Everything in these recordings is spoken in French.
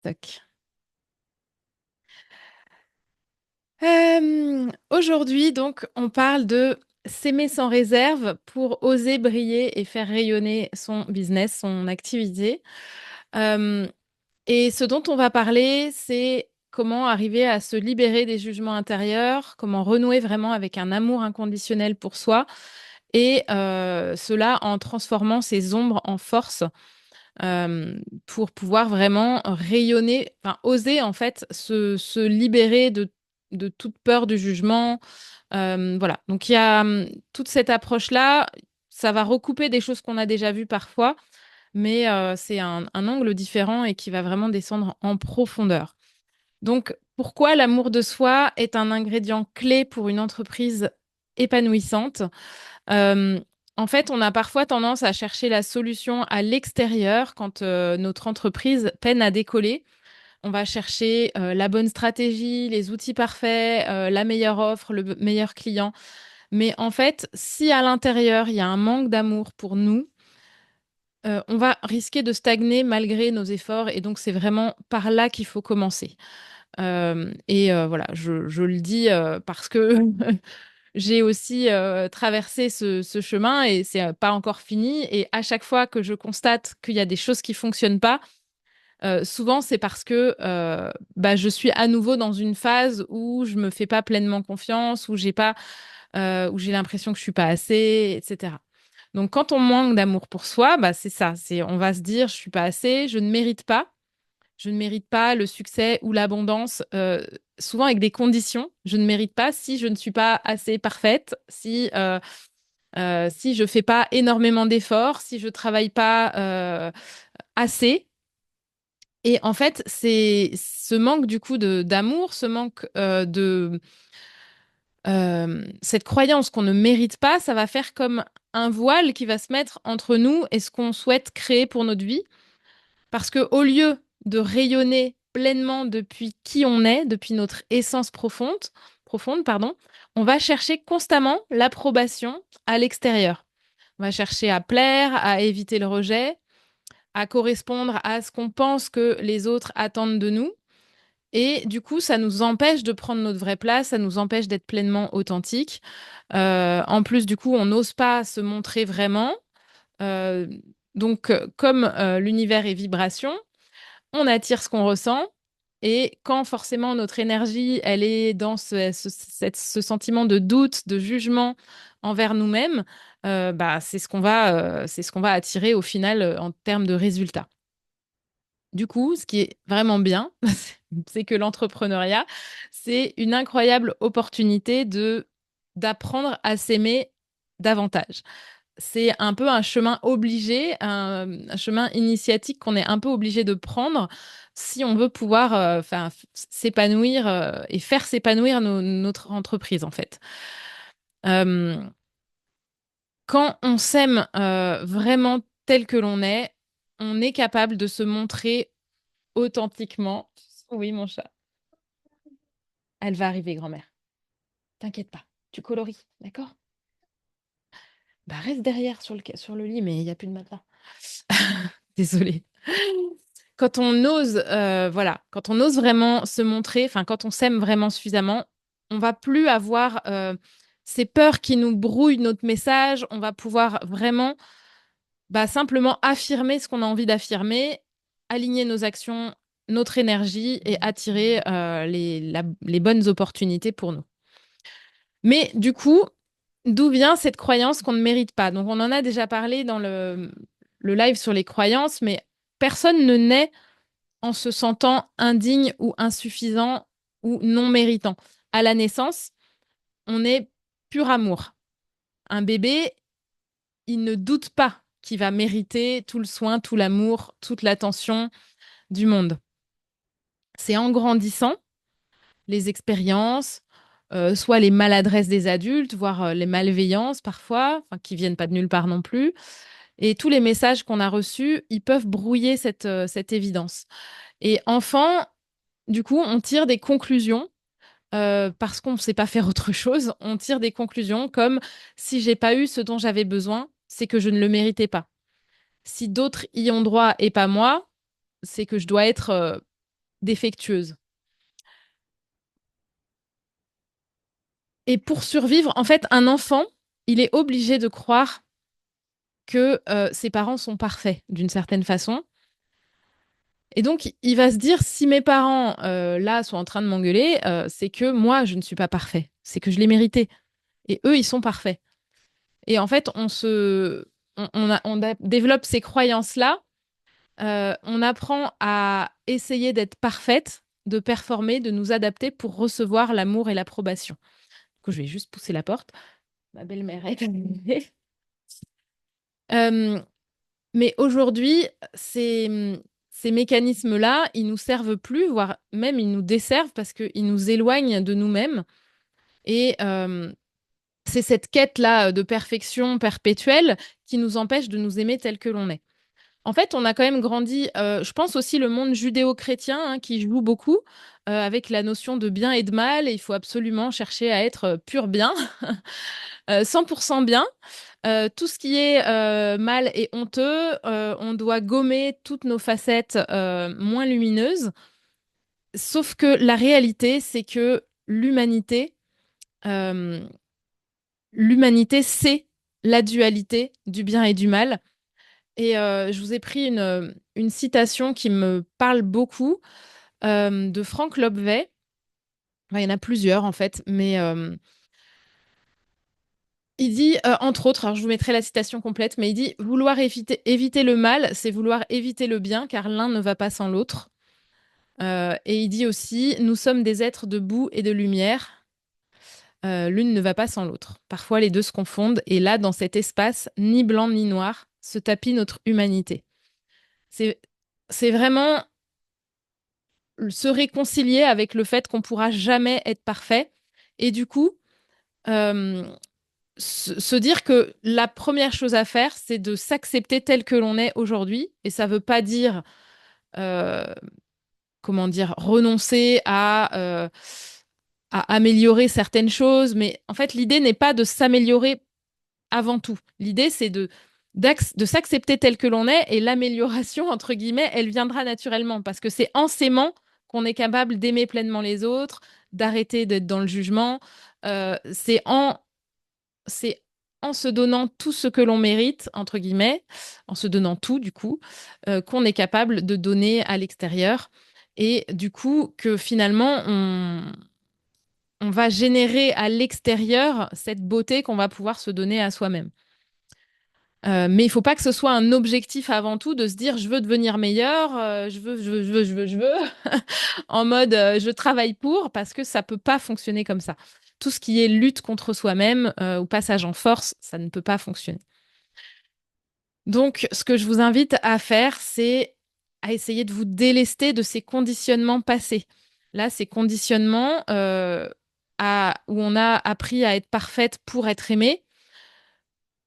Tac. Aujourd'hui, donc, on parle de s'aimer sans réserve pour oser briller et faire rayonner son business, son activité. Euh, et ce dont on va parler, c'est comment arriver à se libérer des jugements intérieurs, comment renouer vraiment avec un amour inconditionnel pour soi, et cela en transformant ses ombres en force euh, pour pouvoir vraiment rayonner, enfin oser en fait se libérer de toute peur du jugement. Voilà, donc il y a toute cette approche-là, ça va recouper des choses qu'on a déjà vues parfois, mais c'est un angle différent et qui va vraiment descendre en profondeur. Donc pourquoi l'amour de soi est un ingrédient clé pour une entreprise épanouissante? Euh, En fait, on a parfois tendance à chercher la solution à l'extérieur quand notre entreprise peine à décoller. On va chercher la bonne stratégie, les outils parfaits, la meilleure offre, le meilleur client. Mais en fait, si à l'intérieur, il y a un manque d'amour pour nous, on va risquer de stagner malgré nos efforts. Et donc, c'est vraiment par là qu'il faut commencer. Voilà, je le dis parce que j'ai aussi traversé ce chemin et c'est pas encore fini. Et à chaque fois que je constate qu'il y a des choses qui fonctionnent pas, souvent c'est parce que bah, je suis à nouveau dans une phase où je me fais pas pleinement confiance, où j'ai l'impression que je suis pas assez, etc. Donc quand on manque d'amour pour soi, bah, c'est ça. C'est on va se dire je suis pas assez, je ne mérite pas. Je ne mérite pas le succès ou l'abondance, souvent avec des conditions. Je ne mérite pas si je ne suis pas assez parfaite, si je fais pas énormément d'efforts, si je travaille pas assez. Et en fait, c'est ce manque du coup d'amour, ce manque de cette croyance qu'on ne mérite pas, ça va faire comme un voile qui va se mettre entre nous et ce qu'on souhaite créer pour notre vie. Parce que au lieu de rayonner pleinement depuis qui on est, depuis notre essence profonde, pardon, on va chercher constamment l'approbation à l'extérieur. On va chercher à plaire, à éviter le rejet, à correspondre à ce qu'on pense que les autres attendent de nous. Et du coup, ça nous empêche de prendre notre vraie place, ça nous empêche d'être pleinement authentique. En plus, du coup, on n'ose pas se montrer vraiment. Euh, comme l'univers est vibration, on attire ce qu'on ressent. Et quand forcément notre énergie, elle est dans ce sentiment de doute, de jugement envers nous-mêmes, bah, c'est ce qu'on va attirer au final en termes de résultats. Du coup, ce qui est vraiment bien, c'est que l'entrepreneuriat, c'est une incroyable opportunité d'apprendre à s'aimer davantage. C'est un peu un chemin obligé, un chemin initiatique qu'on est un peu obligé de prendre si on veut pouvoir s'épanouir et faire s'épanouir notre entreprise, en fait. Euh, Quand on s'aime vraiment tel que l'on est, on est capable de se montrer authentiquement. Oui, mon chat. Elle va arriver, grand-mère. T'inquiète pas. Tu colories, d'accord? Bah, reste derrière sur le lit, mais il n'y a plus de matelas. Désolée. Quand on ose, voilà, quand on ose vraiment se montrer, enfin, quand on s'aime vraiment suffisamment, on va plus avoir ces peurs qui nous brouillent notre message. On va pouvoir vraiment, bah, simplement affirmer ce qu'on a envie d'affirmer, aligner nos actions, notre énergie et attirer les bonnes opportunités pour nous. Mais du coup, d'où vient cette croyance qu'on ne mérite pas? Donc, on en a déjà parlé dans le live sur les croyances, mais personne ne naît en se sentant indigne ou insuffisant ou non méritant. À la naissance, on est pur amour. Un bébé, il ne doute pas qu'il va mériter tout le soin, tout l'amour, toute l'attention du monde. C'est en grandissant, les expériences, soit les maladresses des adultes, voire les malveillances parfois, enfin, qui viennent pas de nulle part non plus. Et tous les messages qu'on a reçus, ils peuvent brouiller cette évidence. Et enfant, du coup, on tire des conclusions parce qu'on ne sait pas faire autre chose. On tire des conclusions comme si j'ai pas eu ce dont j'avais besoin, c'est que je ne le méritais pas. Si d'autres y ont droit et pas moi, c'est que je dois être défectueuse. Et pour survivre, en fait, un enfant, il est obligé de croire que ses parents sont parfaits d'une certaine façon. Et donc, il va se dire, si mes parents, là, sont en train de m'engueuler, c'est que moi, je ne suis pas parfait. C'est que je l'ai mérité. Et eux, ils sont parfaits. Et en fait, développe ces croyances-là. On apprend à essayer d'être parfaite, de performer, de nous adapter pour recevoir l'amour et l'approbation. Du coup, je vais juste pousser la porte. Ma belle-mère est arrivée. Euh, mais aujourd'hui, ces mécanismes-là, ils nous servent plus, voire même ils nous desservent parce qu'ils nous éloignent de nous-mêmes. Et c'est cette quête-là de perfection perpétuelle qui nous empêche de nous aimer tel que l'on est. En fait, on a quand même grandi, je pense aussi le monde judéo-chrétien hein, qui joue beaucoup avec la notion de bien et de mal. Et il faut absolument chercher à être pur bien, 100% bien. Tout ce qui est mal et honteux, on doit gommer toutes nos facettes moins lumineuses. Sauf que la réalité, c'est que euh, l'humanité, c'est la dualité du bien et du mal. Et je vous ai pris une citation qui me parle beaucoup de Frank Lobvet. Enfin, il y en a plusieurs en fait, mais il dit, entre autres, alors je vous mettrai la citation complète, mais il dit, vouloir éviter le mal, c'est vouloir éviter le bien, car l'un ne va pas sans l'autre. Et il dit aussi, nous sommes des êtres de boue et de lumière, l'une ne va pas sans l'autre. Parfois les deux se confondent, et là, dans cet espace, ni blanc ni noir, se tapit notre humanité. C'est, c'est vraiment se réconcilier avec le fait qu'on pourra jamais être parfait, et du coup, euh, se dire que la première chose à faire, c'est de s'accepter tel que l'on est aujourd'hui. Et ça ne veut pas dire, euh, comment dire, renoncer à améliorer certaines choses. Mais en fait, l'idée n'est pas de s'améliorer avant tout. L'idée, c'est de s'accepter tel que l'on est et l'amélioration, entre guillemets, elle viendra naturellement parce que c'est en s'aimant qu'on est capable d'aimer pleinement les autres, d'arrêter d'être dans le jugement. C'est en se donnant tout ce que l'on mérite, entre guillemets, en se donnant tout, du coup, qu'on est capable de donner à l'extérieur. Et du coup, que finalement, on va générer à l'extérieur cette beauté qu'on va pouvoir se donner à soi-même. Mais il ne faut pas que ce soit un objectif avant tout de se dire je veux devenir meilleur, je veux, en mode je travaille pour, parce que ça ne peut pas fonctionner comme ça. Tout ce qui est lutte contre soi-même ou passage en force, ça ne peut pas fonctionner. Donc, ce que je vous invite à faire, c'est à essayer de vous délester de ces conditionnements passés. Là, ces conditionnements où on a appris à être parfaite pour être aimée.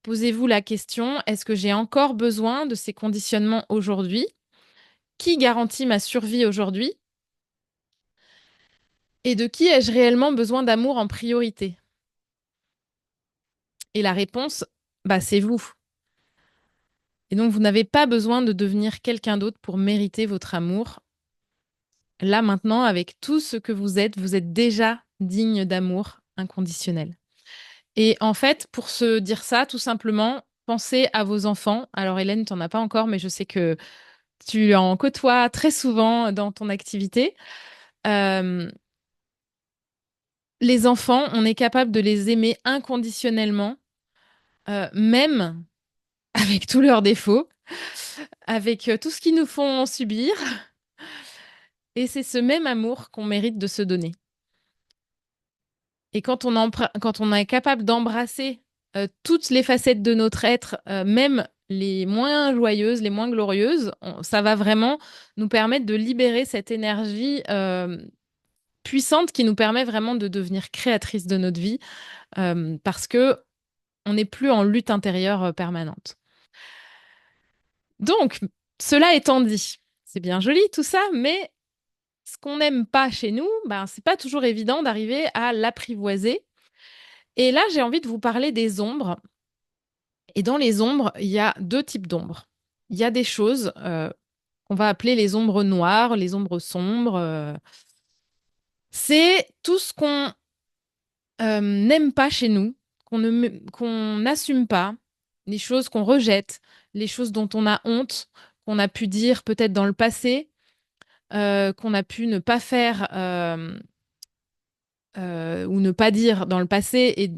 Posez-vous la question, est-ce que j'ai encore besoin de ces conditionnements aujourd'hui? Qui garantit ma survie aujourd'hui? Et de qui ai-je réellement besoin d'amour en priorité? Et la réponse, bah, c'est vous. Et donc, vous n'avez pas besoin de devenir quelqu'un d'autre pour mériter votre amour. Là, maintenant, avec tout ce que vous êtes déjà digne d'amour inconditionnel. Et en fait, pour se dire ça, tout simplement, pensez à vos enfants. Alors, Hélène, tu n'en as pas encore, mais je sais que tu en côtoies très souvent dans ton activité. Euh, les enfants, on est capable de les aimer inconditionnellement, même avec tous leurs défauts, avec tout ce qu'ils nous font subir. Et c'est ce même amour qu'on mérite de se donner. Et quand on est capable d'embrasser toutes les facettes de notre être, même les moins joyeuses, les moins glorieuses, ça va vraiment nous permettre de libérer cette énergie puissante qui nous permet vraiment de devenir créatrice de notre vie parce que on n'est plus en lutte intérieure permanente. Donc, cela étant dit, c'est bien joli tout ça, mais ce qu'on n'aime pas chez nous, ben, c'est pas toujours évident d'arriver à l'apprivoiser. Et là, j'ai envie de vous parler des ombres. Et dans les ombres, il y a deux types d'ombres. Il y a des choses qu'on va appeler les ombres noires, les ombres sombres. C'est tout ce qu'on n'aime pas chez nous, qu'on n'assume pas, les choses qu'on rejette, les choses dont on a honte, qu'on a pu dire peut-être dans le passé, qu'on a pu ne pas faire ou ne pas dire dans le passé et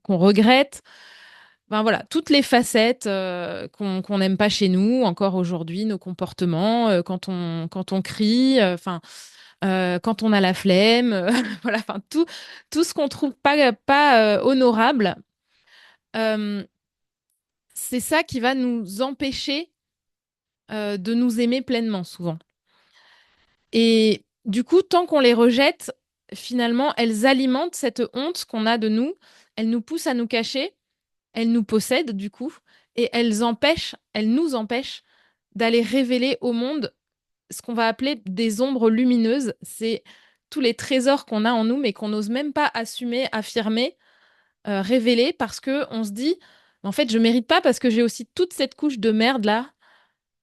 qu'on regrette. Ben voilà, toutes les facettes qu'on n'aime pas chez nous, encore aujourd'hui, nos comportements, quand on crie, quand on a la flemme, voilà, enfin tout ce qu'on trouve pas honorable, euh, c'est ça qui va nous empêcher de nous aimer pleinement souvent. Et du coup, tant qu'on les rejette, finalement, elles alimentent cette honte qu'on a de nous, elles nous poussent à nous cacher, elles nous possèdent du coup, et elles nous empêchent d'aller révéler au monde ce qu'on va appeler des ombres lumineuses. C'est tous les trésors qu'on a en nous, mais qu'on n'ose même pas assumer, affirmer, révéler, parce que on se dit, en fait, je mérite pas parce que j'ai aussi toute cette couche de merde là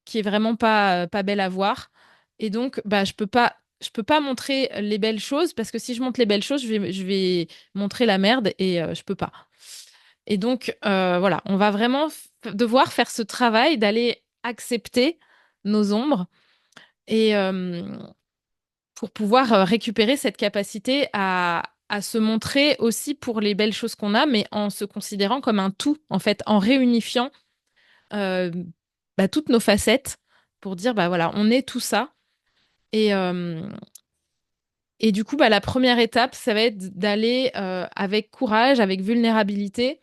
qui est vraiment pas belle à voir. Et donc, bah, je peux pas montrer les belles choses parce que si je montre les belles choses, je vais montrer la merde et je peux pas. Et donc, voilà, on va vraiment devoir faire ce travail d'aller accepter nos ombres et pour pouvoir récupérer cette capacité à se montrer aussi pour les belles choses qu'on a, mais en se considérant comme un tout, en fait, en réunifiant euh, bah, toutes nos facettes pour dire, bah voilà, on est tout ça. Et, euh, et du coup, bah, la première étape, ça va être d'aller avec courage, avec vulnérabilité,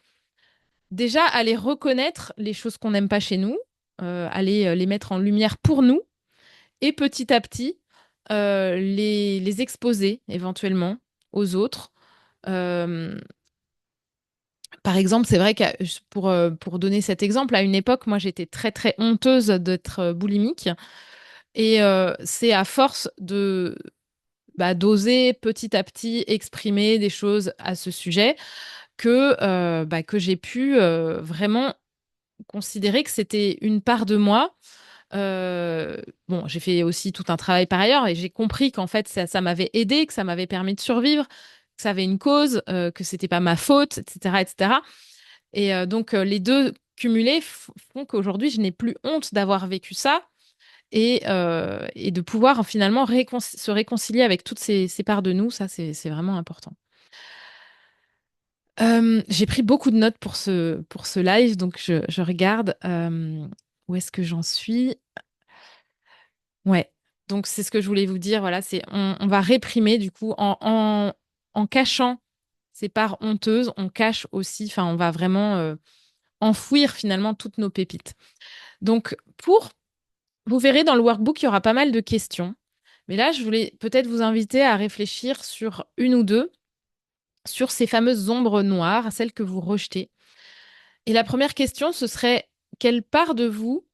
déjà aller reconnaître les choses qu'on n'aime pas chez nous, aller les mettre en lumière pour nous, et petit à petit, les exposer éventuellement aux autres. Euh, Par exemple, c'est vrai que pour donner cet exemple, à une époque, moi, j'étais très, très honteuse d'être boulimique. Et c'est à force de d'oser petit à petit exprimer des choses à ce sujet que j'ai pu vraiment considérer que c'était une part de moi. Bon, j'ai fait aussi tout un travail par ailleurs et j'ai compris qu'en fait, ça m'avait aidé, que ça m'avait permis de survivre, que ça avait une cause, que c'était pas ma faute, etc., etc. Et donc, les deux cumulés font qu'aujourd'hui, je n'ai plus honte d'avoir vécu ça et de pouvoir finalement se réconcilier avec toutes ces parts de nous. Ça, c'est vraiment important. J'ai pris beaucoup de notes pour ce live, donc je regarde où est-ce que j'en suis. Ouais, donc c'est ce que je voulais vous dire. Voilà, on va réprimer du coup en cachant ces parts honteuses, on cache aussi, enfin, on va vraiment enfouir finalement toutes nos pépites. Donc, vous verrez dans le workbook, il y aura pas mal de questions. Mais là, je voulais peut-être vous inviter à réfléchir sur une ou deux, sur ces fameuses ombres noires, celles que vous rejetez. Et la première question, ce serait quelle part de vous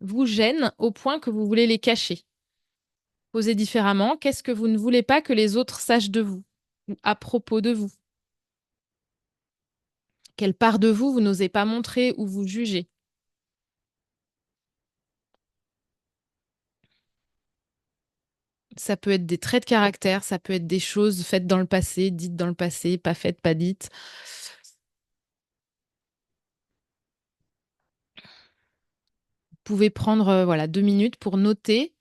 vous gêne au point que vous voulez les cacher? Posez différemment, qu'est-ce que vous ne voulez pas que les autres sachent de vous ou à propos de vous? Quelle part de vous vous n'osez pas montrer ou vous juger? Ça peut être des traits de caractère, ça peut être des choses faites dans le passé, dites dans le passé, pas faites, pas dites. Vous pouvez prendre voilà 2 minutes pour noter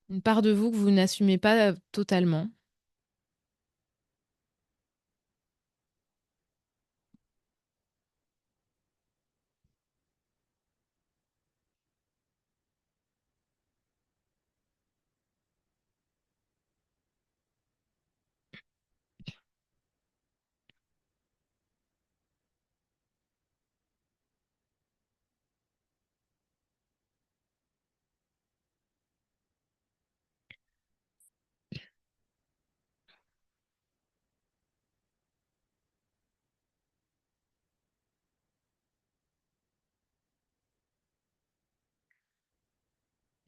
une part de vous que vous n'assumez pas totalement.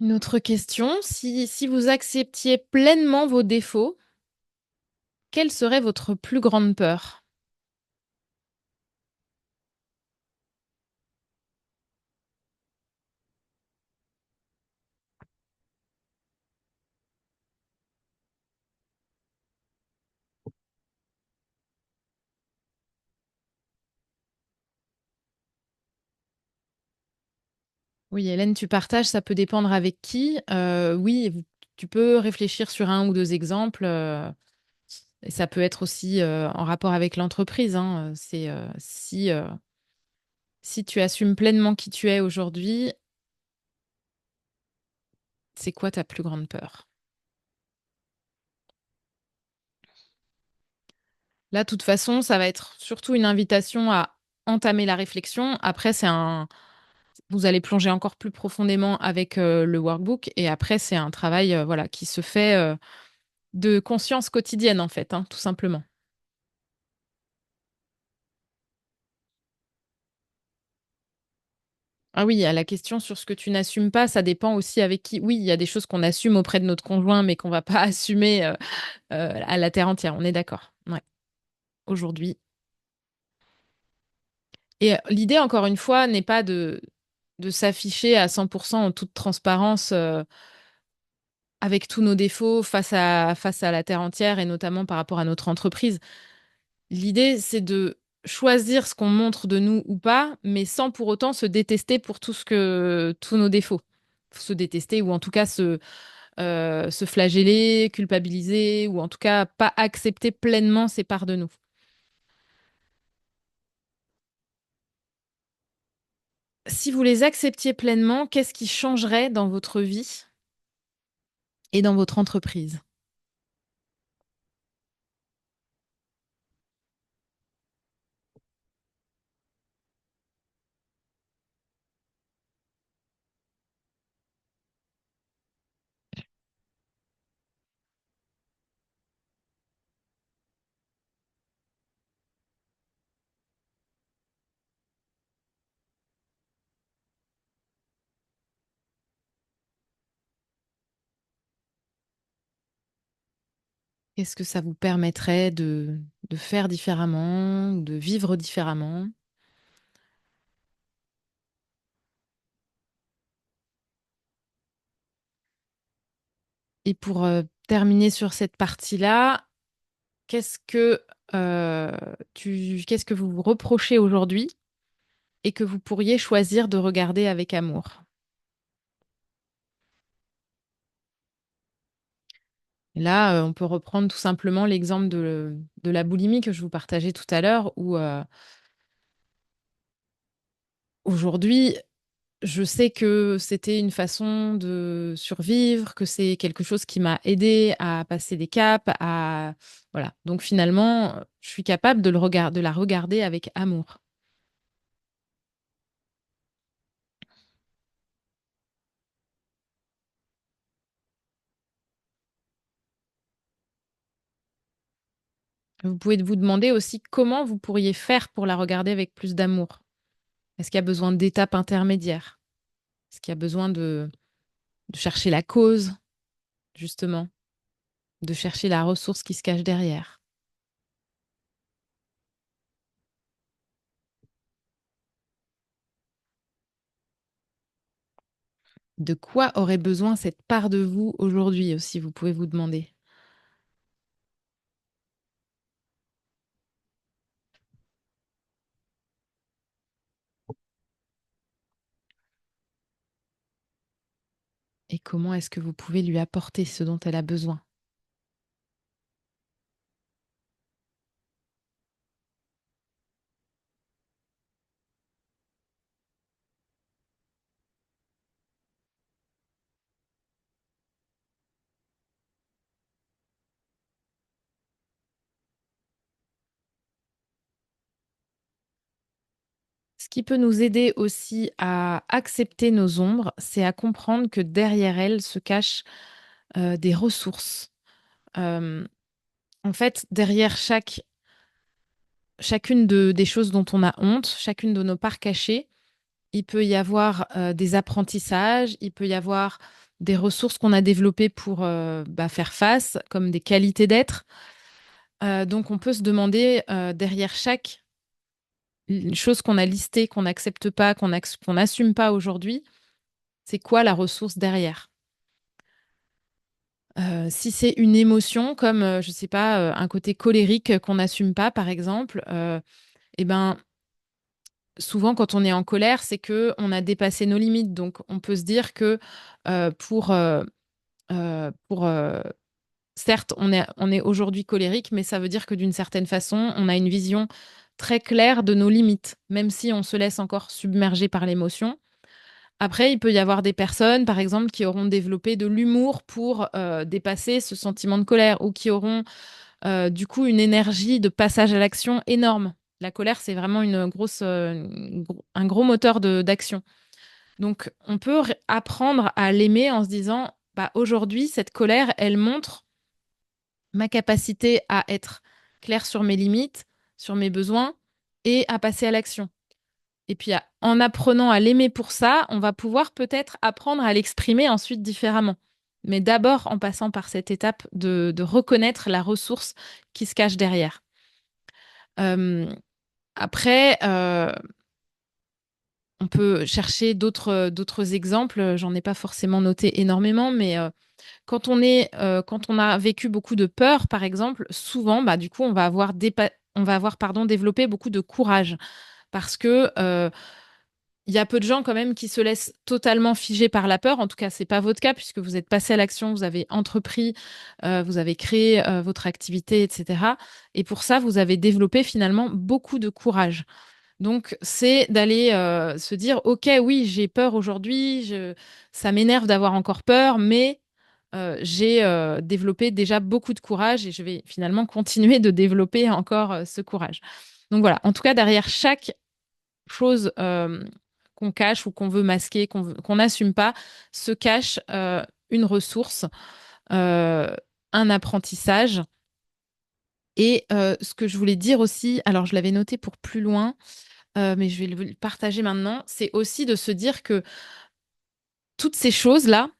Une autre question, si vous acceptiez pleinement vos défauts, quelle serait votre plus grande peur? Oui, Hélène, tu partages, ça peut dépendre avec qui. Oui, tu peux réfléchir sur un ou deux exemples. Et ça peut être aussi en rapport avec l'entreprise, hein. C'est si tu assumes pleinement qui tu es aujourd'hui, c'est quoi ta plus grande peur? Là, de toute façon, ça va être surtout une invitation à entamer la réflexion. Après, vous allez plonger encore plus profondément avec le workbook. Et après, c'est un travail voilà, qui se fait de conscience quotidienne, en fait, hein, tout simplement. Ah oui, à la question sur ce que tu n'assumes pas, ça dépend aussi avec qui. Oui, il y a des choses qu'on assume auprès de notre conjoint, mais qu'on va pas assumer à la terre entière. On est d'accord. Ouais, aujourd'hui. Et l'idée, encore une fois, n'est pas de s'afficher à 100% en toute transparence avec tous nos défauts face à la terre entière et notamment par rapport à notre entreprise. L'idée, c'est de choisir ce qu'on montre de nous ou pas, mais sans pour autant se détester pour tous nos défauts. Se détester ou en tout cas se flageller, culpabiliser ou en tout cas pas accepter pleinement ces parts de nous. Si vous les acceptiez pleinement, qu'est-ce qui changerait dans votre vie et dans votre entreprise? Qu'est-ce que ça vous permettrait de faire différemment, de vivre différemment? Et pour terminer sur cette partie-là, qu'est-ce que qu'est-ce que vous vous reprochez aujourd'hui et que vous pourriez choisir de regarder avec amour? Là, on peut reprendre tout simplement l'exemple de la boulimie que je vous partageais tout à l'heure, où aujourd'hui, je sais que c'était une façon de survivre, que c'est quelque chose qui m'a aidé à passer des caps, à voilà. Donc finalement, je suis capable de la regarder avec amour. Vous pouvez vous demander aussi comment vous pourriez faire pour la regarder avec plus d'amour. Est-ce qu'il y a besoin d'étapes intermédiaires? Est-ce qu'il y a besoin de chercher la cause, justement, de chercher la ressource qui se cache derrière? De quoi aurait besoin cette part de vous aujourd'hui aussi, vous pouvez vous demander. Et comment est-ce que vous pouvez lui apporter ce dont elle a besoin? Ce qui peut nous aider aussi à accepter nos ombres, c'est à comprendre que derrière elles se cachent des ressources. Euh, En fait, derrière chacune des choses dont on a honte, chacune de nos parts cachées, il peut y avoir des apprentissages, il peut y avoir des ressources qu'on a développées pour faire face, comme des qualités d'être. Donc, on peut se demander derrière chaque chose qu'on a listée, qu'on n'accepte pas, qu'on n'assume pas aujourd'hui, c'est quoi la ressource derrière? Si c'est une émotion comme, je sais pas, un côté colérique qu'on n'assume pas, par exemple, eh ben, souvent, quand on est en colère, c'est que on a dépassé nos limites. Donc, on peut se dire que euh, pour, euh, pour certes, on est aujourd'hui colérique, mais ça veut dire que d'une certaine façon, on a une vision très claire de nos limites, même si on se laisse encore submerger par l'émotion. Après, il peut y avoir des personnes, par exemple, qui auront développé de l'humour pour dépasser ce sentiment de colère ou qui auront du coup une énergie de passage à l'action énorme. La colère, c'est vraiment un gros moteur d'action. Donc, on peut apprendre à l'aimer en se disant, bah, aujourd'hui, cette colère, elle montre ma capacité à être claire sur mes limites, sur mes besoins et à passer à l'action. Et puis, en apprenant à l'aimer pour ça, on va pouvoir peut-être apprendre à l'exprimer ensuite différemment. Mais d'abord en passant par cette étape de reconnaître la ressource qui se cache derrière. Euh, après, on peut chercher d'autres exemples. J'en ai pas forcément noté énormément, mais quand on a vécu beaucoup de peur, par exemple, souvent, bah, du coup, on va avoir pardon, développé beaucoup de courage parce que il y a peu de gens quand même qui se laissent totalement figer par la peur. En tout cas, c'est pas votre cas puisque vous êtes passé à l'action, vous avez entrepris, vous avez créé votre activité, etc. Et pour ça, vous avez développé finalement beaucoup de courage. Donc, c'est d'aller se dire, OK, oui, j'ai peur aujourd'hui, ça m'énerve d'avoir encore peur, mais j'ai développé déjà beaucoup de courage et je vais finalement continuer de développer encore ce courage. Donc voilà, en tout cas, derrière chaque chose qu'on cache ou qu'on veut masquer, qu'on n'assume pas, se cache une ressource, euh, un apprentissage. Et ce que je voulais dire aussi, alors je l'avais noté pour plus loin, mais je vais le partager maintenant, c'est aussi de se dire que toutes ces choses-là,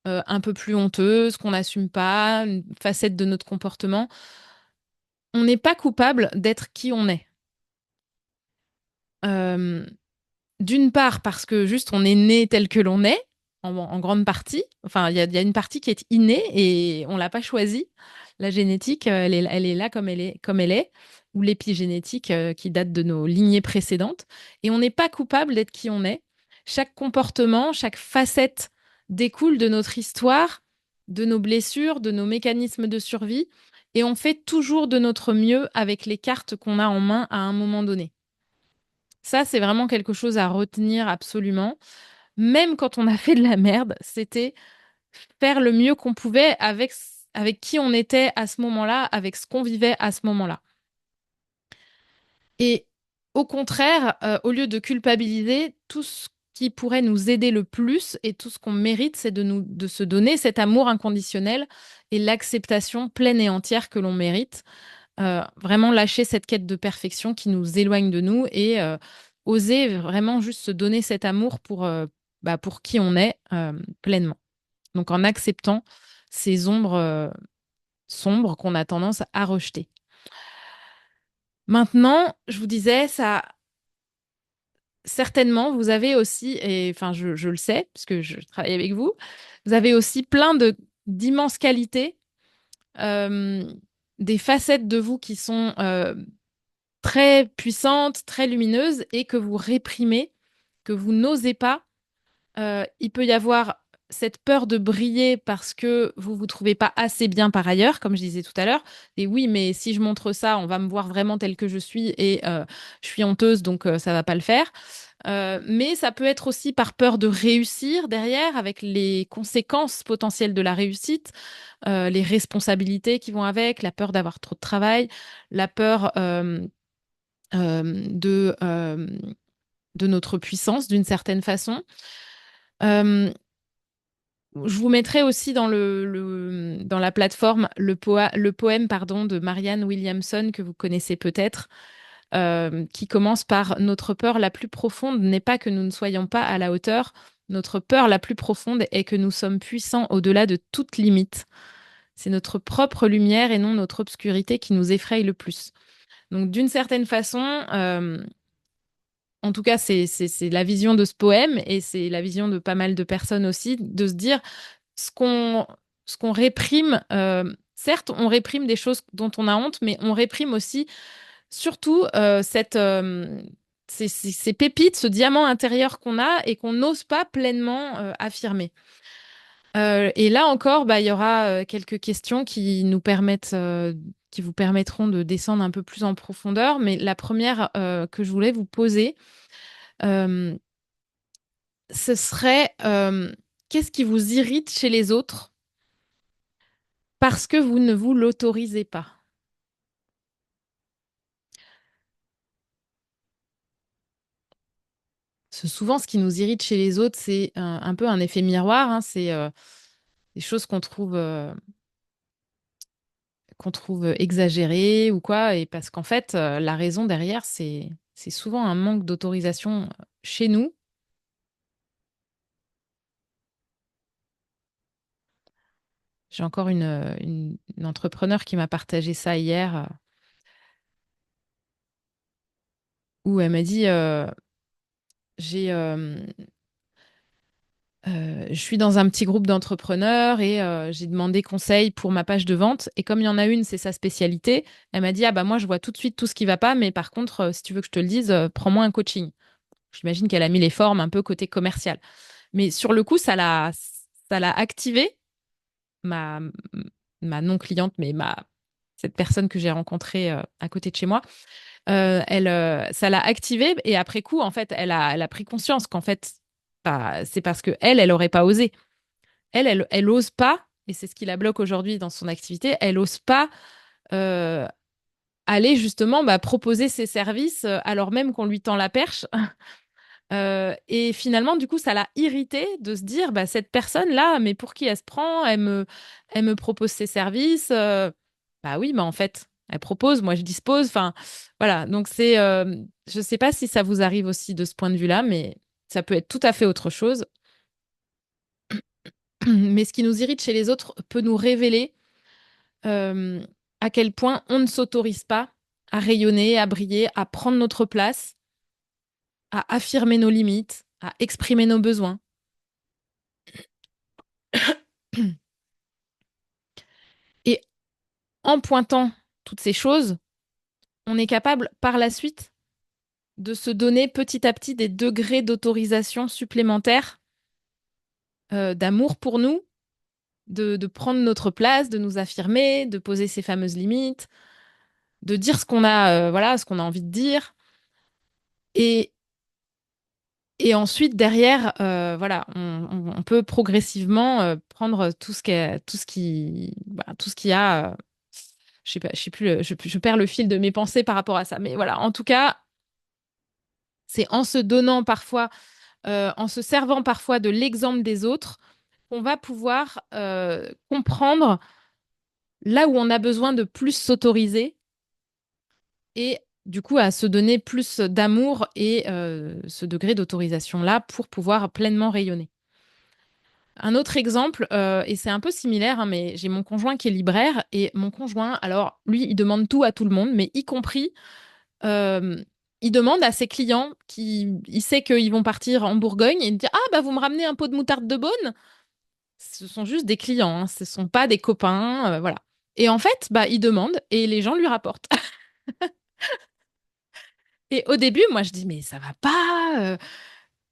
un peu plus honteuses, qu'on n'assume pas, une facette de notre comportement, on n'est pas coupable d'être qui on est. Euh, D'une part, parce que juste on est né tel que l'on est, en grande partie. Enfin, il y a une partie qui est innée et on l'a pas choisie. La génétique, elle est là comme elle est, ou l'épigénétique qui date de nos lignées précédentes. Et on n'est pas coupable d'être qui on est. Chaque comportement, chaque facette découle de notre histoire, de nos blessures, de nos mécanismes de survie. Et on fait toujours de notre mieux avec les cartes qu'on a en main à un moment donné. Ça, c'est vraiment quelque chose à retenir absolument. Même quand on a fait de la merde, c'était faire le mieux qu'on pouvait avec qui on était à ce moment-là, avec ce qu'on vivait à ce moment-là. Et au contraire, au lieu de culpabiliser, tout ce qui pourrait nous aider le plus et tout ce qu'on mérite, c'est de se donner cet amour inconditionnel et l'acceptation pleine et entière que l'on mérite. Vraiment lâcher cette quête de perfection qui nous éloigne de nous et oser vraiment juste se donner cet amour pour qui on est pleinement. Donc en acceptant ces ombres sombres qu'on a tendance à rejeter. Maintenant, je vous disais, ça, certainement, vous avez aussi, et enfin je le sais, puisque je travaille avec vous, vous avez aussi plein d'immenses qualités, euh, des facettes de vous qui sont très puissante, très lumineuse et que vous réprimez, que vous n'osez pas. Il peut y avoir cette peur de briller parce que vous vous trouvez pas assez bien par ailleurs, comme je disais tout à l'heure. Et oui, mais si je montre ça, on va me voir vraiment telle que je suis et je suis honteuse, donc ça va pas le faire. Mais ça peut être aussi par peur de réussir derrière, avec les conséquences potentielles de la réussite, les responsabilités qui vont avec, la peur d'avoir trop de travail, la peur de de notre puissance d'une certaine façon. Euh, je vous mettrai aussi dans dans la plateforme le poème pardon, de Marianne Williamson que vous connaissez peut-être, qui commence par Notre peur la plus profonde n'est pas que nous ne soyons pas à la hauteur, notre peur la plus profonde est que nous sommes puissants au-delà de toute limite. C'est notre propre lumière et non notre obscurité qui nous effraie le plus. Donc d'une certaine façon, en tout cas, c'est la vision de ce poème et c'est la vision de pas mal de personnes aussi, de se dire ce qu'on ce qu'on réprime. Certes, on réprime des choses dont on a honte, mais on réprime aussi surtout ces pépites, ce diamant intérieur qu'on a et qu'on n'ose pas pleinement affirmer. Et là encore, bah, il y aura quelques questions qui vous permettront de descendre un peu plus en profondeur. Mais la première que je voulais vous poser, euh, ce serait qu'est-ce qui vous irrite chez les autres parce que vous ne vous l'autorisez pas? Parce que souvent, ce qui nous irrite chez les autres, c'est un peu un effet miroir, hein. C'est des choses qu'on trouve exagérées ou quoi. Et parce qu'en fait, la raison derrière, c'est souvent un manque d'autorisation chez nous. J'ai encore une entrepreneur qui m'a partagé ça hier, où elle m'a dit, j'ai, je suis dans un petit groupe d'entrepreneurs et j'ai demandé conseil pour ma page de vente. Et comme il y en a une, c'est sa spécialité, elle m'a dit, ah bah moi, je vois tout de suite tout ce qui va pas, mais par contre, si tu veux que je te le dise, prends-moi un coaching. J'imagine qu'elle a mis les formes un peu côté commercial. Mais sur le coup, ça l'a activé, ma, ma non-cliente, mais cette personne que j'ai rencontrée à côté de chez moi. Ça l'a activée et après coup, en fait, elle a pris conscience qu'en fait, bah, c'est parce que elle aurait pas osé. Elle ose pas, et c'est ce qui la bloque aujourd'hui dans son activité. Elle ose pas euh, aller justement bah, proposer ses services alors même qu'on lui tend la perche. Et finalement, du coup, ça l'a irritée de se dire, bah, cette personne-là, mais pour qui elle se prend? Elle me propose ses services. Bah oui, mais en fait, elle propose, moi je dispose. Enfin, voilà. Donc je sais pas si ça vous arrive aussi de ce point de vue-là, mais ça peut être tout à fait autre chose. Mais ce qui nous irrite chez les autres peut nous révéler euh, à quel point on ne s'autorise pas à rayonner, à briller, à prendre notre place, à affirmer nos limites, à exprimer nos besoins. Et en pointant toutes ces choses, on est capable par la suite de se donner petit à petit des degrés d'autorisation supplémentaires, d'amour pour nous, de prendre notre place, de nous affirmer, de poser ces fameuses limites, de dire ce qu'on a, voilà, ce qu'on a envie de dire. Et, et ensuite, derrière, voilà, on peut progressivement prendre tout ce qui a. Je sais pas, je sais plus, je perds le fil de mes pensées par rapport à ça. Mais voilà, en tout cas, c'est en se donnant parfois, en se servant parfois de l'exemple des autres, qu'on va pouvoir comprendre là où on a besoin de plus s'autoriser et du coup à se donner plus d'amour et ce degré d'autorisation-là pour pouvoir pleinement rayonner. Un autre exemple, et c'est un peu similaire, hein, mais j'ai mon conjoint qui est libraire et mon conjoint, alors lui, il demande tout à tout le monde, mais y compris Euh, il demande à ses clients il sait qu'ils vont partir en Bourgogne et il dit ah bah vous me ramenez un pot de moutarde de Beaune. Ce sont juste des clients, hein, ce sont pas des copains, voilà. Et en fait, bah il demande et les gens lui rapportent. Et au début, moi je dis mais ça va pas,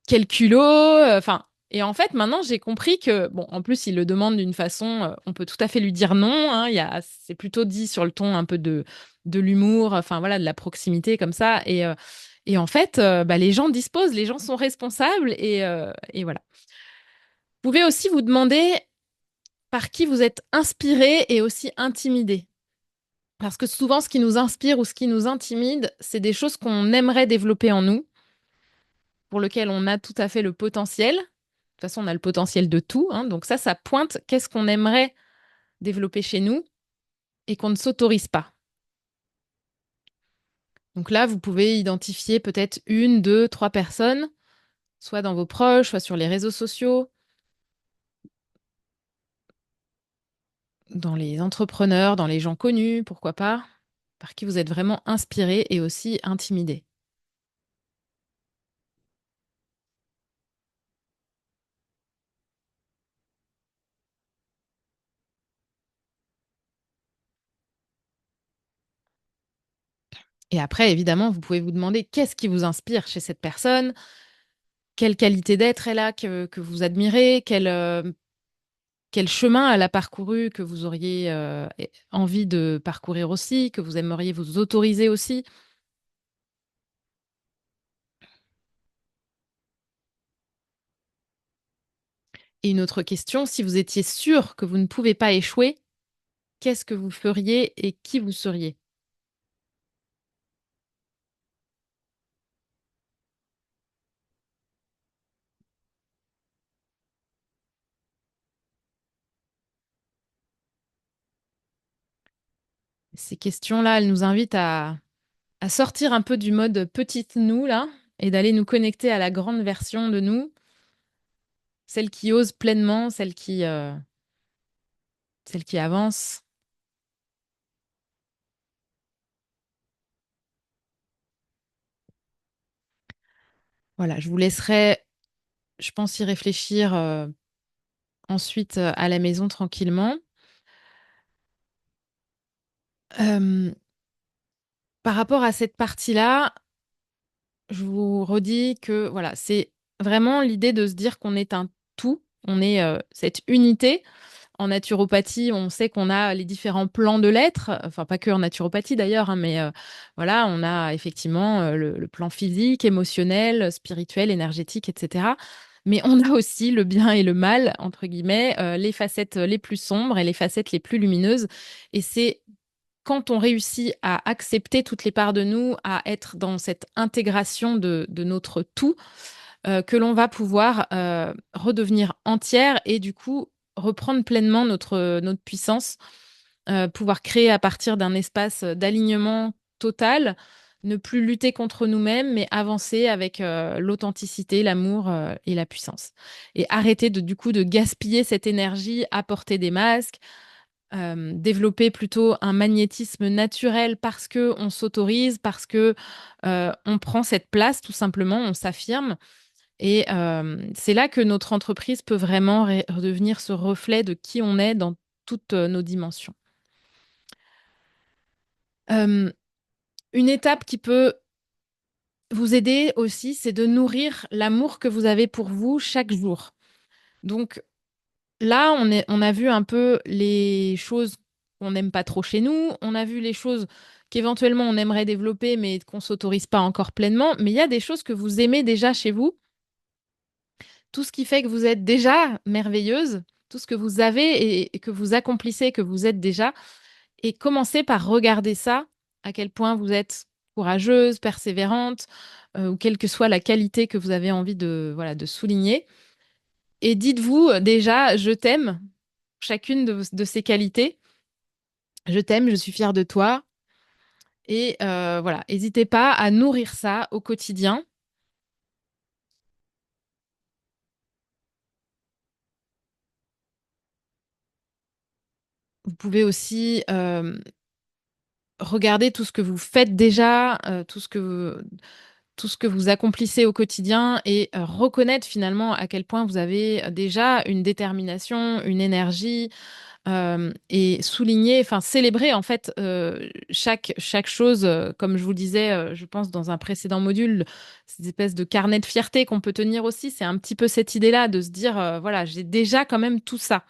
quel culot, enfin. Et en fait, maintenant, j'ai compris que, bon, en plus, il le demande d'une façon, on peut tout à fait lui dire non, hein, c'est plutôt dit sur le ton un peu de l'humour, enfin voilà, de la proximité comme ça. Et en fait, bah, les gens disposent, les gens sont responsables et voilà. Vous pouvez aussi vous demander par qui vous êtes inspiré et aussi intimidé. Parce que souvent, ce qui nous inspire ou ce qui nous intimide, c'est des choses qu'on aimerait développer en nous, pour lesquelles on a tout à fait le potentiel. De toute façon, on a le potentiel de tout, hein. Donc ça pointe qu'est-ce qu'on aimerait développer chez nous et qu'on ne s'autorise pas. Donc là, vous pouvez identifier peut-être une, deux, trois personnes, soit dans vos proches, soit sur les réseaux sociaux, dans les entrepreneurs, dans les gens connus, pourquoi pas, par qui vous êtes vraiment inspiré et aussi intimidé. Et après, évidemment, vous pouvez vous demander qu'est-ce qui vous inspire chez cette personne, quelle qualité d'être elle a que vous admirez, quel chemin elle a parcouru que vous auriez envie de parcourir aussi, que vous aimeriez vous autoriser aussi. Et une autre question, si vous étiez sûr que vous ne pouvez pas échouer, qu'est-ce que vous feriez et qui vous seriez? Ces questions-là, elles nous invitent à sortir un peu du mode petite nous, là, et d'aller nous connecter à la grande version de nous, celle qui ose pleinement, celle qui avance. Voilà, je vous laisserai, je pense, y réfléchir ensuite à la maison tranquillement. Euh, Par rapport à cette partie-là, je vous redis que voilà, c'est vraiment l'idée de se dire qu'on est un tout, on est cette unité. En naturopathie, on sait qu'on a les différents plans de l'être, enfin pas que en naturopathie d'ailleurs, hein, mais voilà, on a effectivement le plan physique, émotionnel, spirituel, énergétique, etc. Mais on a aussi le bien et le mal, entre guillemets, les facettes les plus sombres et les facettes les plus lumineuses. Et c'est quand on réussit à accepter toutes les parts de nous, à être dans cette intégration de notre tout, que l'on va pouvoir redevenir entière et du coup reprendre pleinement notre puissance, pouvoir créer à partir d'un espace d'alignement total, ne plus lutter contre nous-mêmes, mais avancer avec l'authenticité, l'amour et la puissance. Et arrêter de, du coup de gaspiller cette énergie à porter des masques, développer plutôt un magnétisme naturel parce que on s'autorise, parce que on prend cette place tout simplement, on s'affirme. Et c'est là que notre entreprise peut vraiment redevenir ce reflet de qui on est dans toutes nos dimensions. Euh, une étape qui peut vous aider aussi, c'est de nourrir l'amour que vous avez pour vous chaque jour. Donc là, on a vu un peu les choses qu'on n'aime pas trop chez nous, on a vu les choses qu'éventuellement on aimerait développer mais qu'on s'autorise pas encore pleinement, mais il y a des choses que vous aimez déjà chez vous, tout ce qui fait que vous êtes déjà merveilleuse, tout ce que vous avez et que vous accomplissez, que vous êtes déjà, et commencez par regarder ça, à quel point vous êtes courageuse, persévérante, ou quelle que soit la qualité que vous avez envie de, voilà, de souligner. Et dites-vous déjà, je t'aime, chacune de ces qualités. Je t'aime, je suis fière de toi. Et voilà, n'hésitez pas à nourrir ça au quotidien. Vous pouvez aussi regarder tout ce que vous faites déjà, tout ce que vous accomplissez au quotidien et reconnaître finalement à quel point vous avez déjà une détermination, une énergie et souligner, enfin célébrer en fait chaque chose, comme je vous le disais, je pense dans un précédent module, cette espèce de carnet de fierté qu'on peut tenir aussi, c'est un petit peu cette idée-là de se dire, voilà, j'ai déjà quand même tout ça.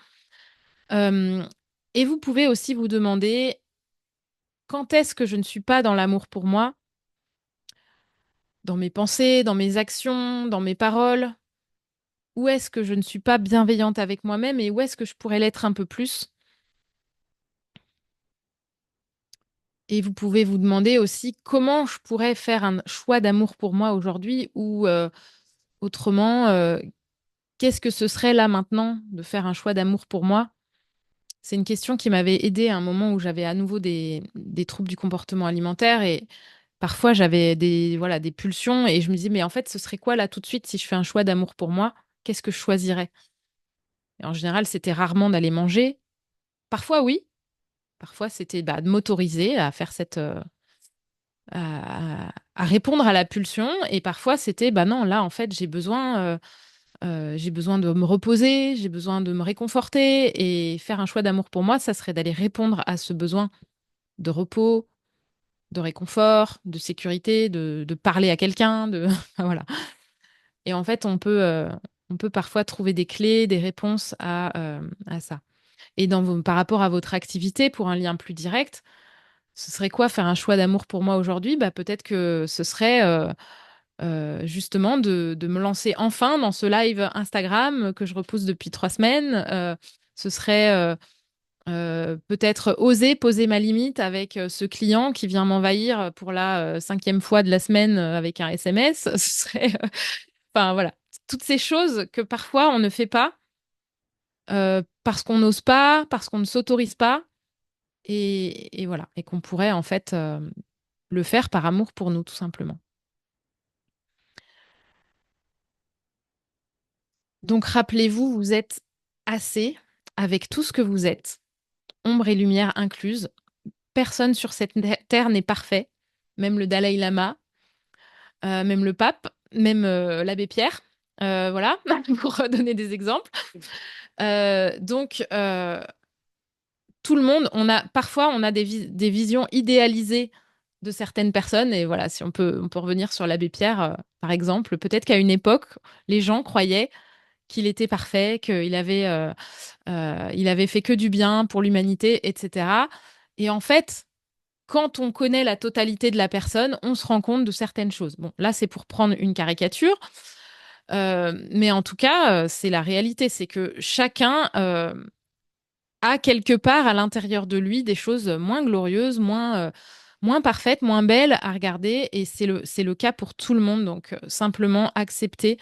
Euh, et vous pouvez aussi vous demander quand est-ce que je ne suis pas dans l'amour pour moi, dans mes pensées, dans mes actions, dans mes paroles. Où est-ce que je ne suis pas bienveillante avec moi-même et où est-ce que je pourrais l'être un peu plus? Et vous pouvez vous demander aussi comment je pourrais faire un choix d'amour pour moi aujourd'hui ou autrement, qu'est-ce que ce serait là maintenant de faire un choix d'amour pour moi? C'est une question qui m'avait aidée à un moment où j'avais à nouveau des troubles du comportement alimentaire et parfois j'avais des, voilà, des pulsions et je me disais, mais en fait, ce serait quoi là tout de suite si je fais un choix d'amour pour moi? Qu'est-ce que je choisirais? Et en général, c'était rarement d'aller manger. Parfois, oui. Parfois, c'était bah, de m'autoriser à faire à répondre à la pulsion. Et parfois, c'était, bah non, là, en fait, j'ai besoin de me reposer, j'ai besoin de me réconforter. Et faire un choix d'amour pour moi, ça serait d'aller répondre à ce besoin de repos, de réconfort, de sécurité, de parler à quelqu'un, de enfin, voilà. Et en fait, on peut parfois trouver des clés, des réponses à ça. Et par rapport à votre activité, pour un lien plus direct, ce serait quoi faire un choix d'amour pour moi aujourd'hui? Bah, peut-être que ce serait justement de me lancer enfin dans ce live Instagram que je repousse depuis 3 semaines. Ce serait peut-être oser poser ma limite avec ce client qui vient m'envahir pour la 5e fois de la semaine avec un SMS. Ce serait, enfin voilà, toutes ces choses que parfois on ne fait pas parce qu'on n'ose pas, parce qu'on ne s'autorise pas, et voilà, et qu'on pourrait en fait le faire par amour pour nous, tout simplement. Donc rappelez-vous, vous êtes assez avec tout ce que vous êtes, ombre et lumière incluses. Personne sur cette terre n'est parfait, même le Dalai Lama, même le pape, même l'abbé Pierre. Voilà, pour donner des exemples. Donc, tout le monde, parfois, on a des visions idéalisées de certaines personnes. Et voilà, si on peut revenir sur l'abbé Pierre, par exemple, peut-être qu'à une époque, les gens croyaient qu'il était parfait, il avait fait que du bien pour l'humanité, etc. Et en fait, quand on connaît la totalité de la personne, on se rend compte de certaines choses. Bon, là, c'est pour prendre une caricature, mais en tout cas, c'est la réalité, c'est que chacun a quelque part à l'intérieur de lui des choses moins glorieuses, moins parfaites, moins belles à regarder, et c'est le cas pour tout le monde. Donc, simplement accepter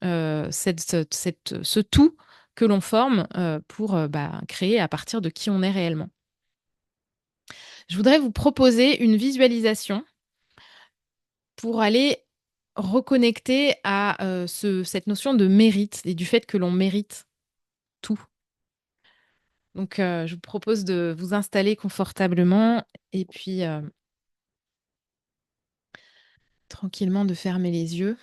ce tout que l'on forme pour bah, créer à partir de qui on est réellement. Je voudrais vous proposer une visualisation pour aller reconnecter à cette notion de mérite et du fait que l'on mérite tout. Donc, je vous propose de vous installer confortablement et puis tranquillement de fermer les yeux.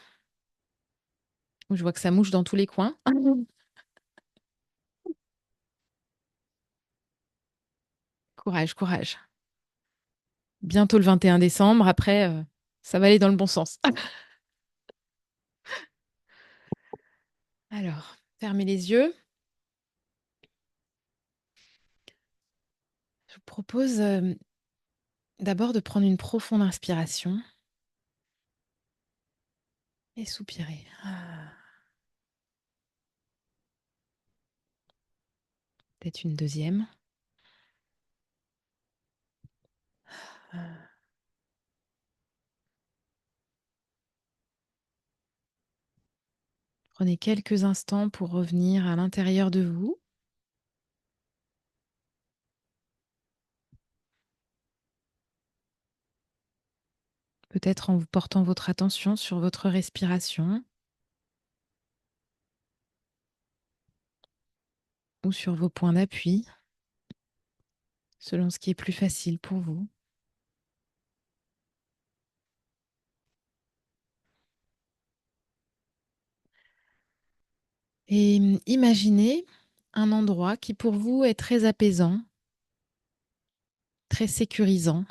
Je vois que ça mouche dans tous les coins. Courage, courage. Bientôt le 21 décembre, après, ça va aller dans le bon sens. Alors, fermez les yeux. Je vous propose d'abord de prendre une profonde inspiration et soupirer. Peut-être une deuxième. Ah. Prenez quelques instants pour revenir à l'intérieur de vous. Peut-être en vous portant votre attention sur votre respiration ou sur vos points d'appui, selon ce qui est plus facile pour vous. Et imaginez un endroit qui pour vous est très apaisant, très sécurisant.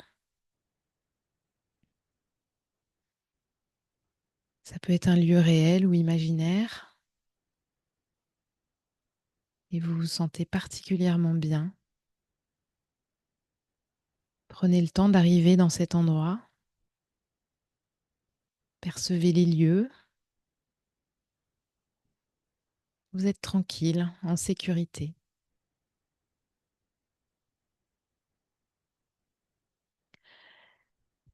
Ça peut être un lieu réel ou imaginaire. Et vous vous sentez particulièrement bien. Prenez le temps d'arriver dans cet endroit. Percevez les lieux. Vous êtes tranquille, en sécurité.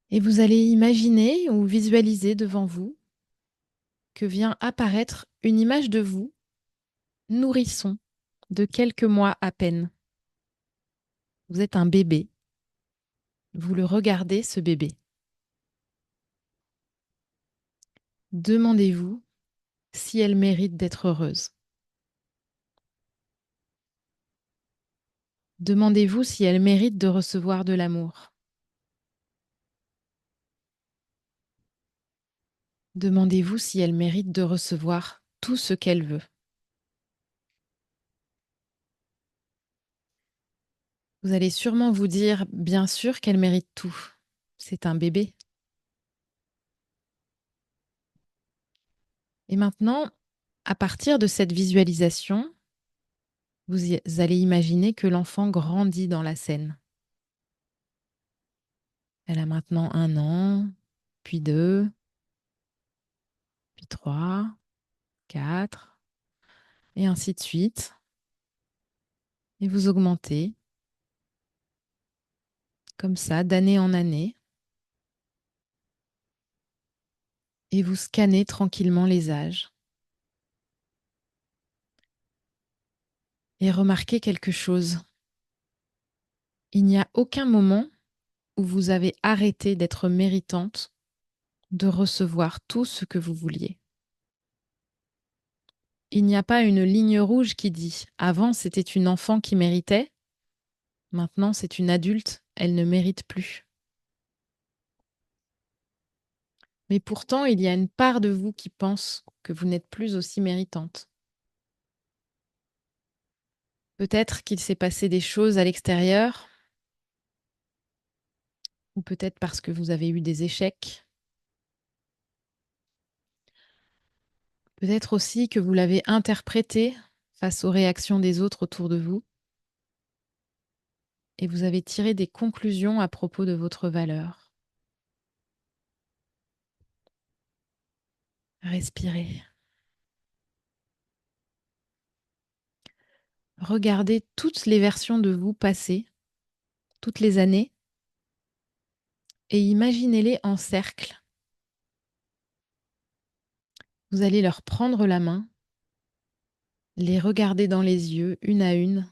Et vous allez imaginer ou visualiser devant vous que vient apparaître une image de vous, nourrisson, de quelques mois à peine. Vous êtes un bébé. Vous le regardez, ce bébé. Demandez-vous si elle mérite d'être heureuse. Demandez-vous si elle mérite de recevoir de l'amour. Demandez-vous si elle mérite de recevoir tout ce qu'elle veut. Vous allez sûrement vous dire, bien sûr, qu'elle mérite tout. C'est un bébé. Et maintenant, à partir de cette visualisation, allez imaginer que l'enfant grandit dans la scène. Elle a maintenant 1 an, puis 2, puis 3, 4, et ainsi de suite. Et vous augmentez, comme ça, d'année en année. Et vous scannez tranquillement les âges. Et remarquez quelque chose. Il n'y a aucun moment où vous avez arrêté d'être méritante de recevoir tout ce que vous vouliez. Il n'y a pas une ligne rouge qui dit « Avant, c'était une enfant qui méritait, maintenant, c'est une adulte, elle ne mérite plus. » Mais pourtant, il y a une part de vous qui pense que vous n'êtes plus aussi méritante. Peut-être qu'il s'est passé des choses à l'extérieur, ou peut-être parce que vous avez eu des échecs. Peut-être aussi que vous l'avez interprété face aux réactions des autres autour de vous et vous avez tiré des conclusions à propos de votre valeur. Respirez. Regardez toutes les versions de vous passées, toutes les années, et imaginez-les en cercle. Vous allez leur prendre la main, les regarder dans les yeux, une à une,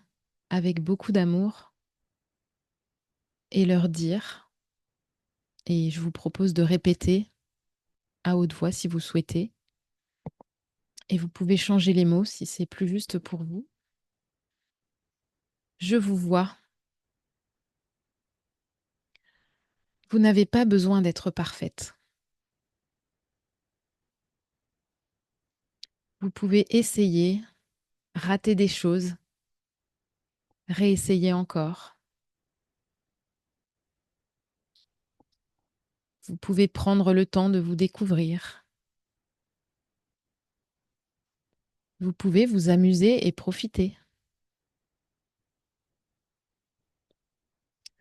avec beaucoup d'amour, et leur dire, et je vous propose de répéter à haute voix si vous souhaitez, et vous pouvez changer les mots si c'est plus juste pour vous. Je vous vois. Vous n'avez pas besoin d'être parfaite. Vous pouvez essayer, rater des choses, réessayer encore. Vous pouvez prendre le temps de vous découvrir. Vous pouvez vous amuser et profiter.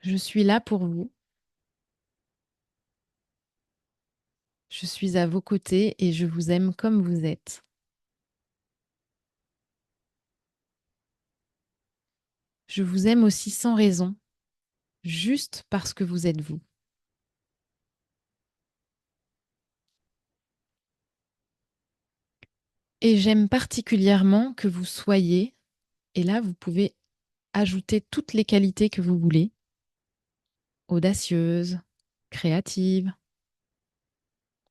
Je suis là pour vous. Je suis à vos côtés et je vous aime comme vous êtes. Je vous aime aussi sans raison, juste parce que vous êtes vous. Et j'aime particulièrement que vous soyez, et là vous pouvez ajouter toutes les qualités que vous voulez, audacieuse, créative,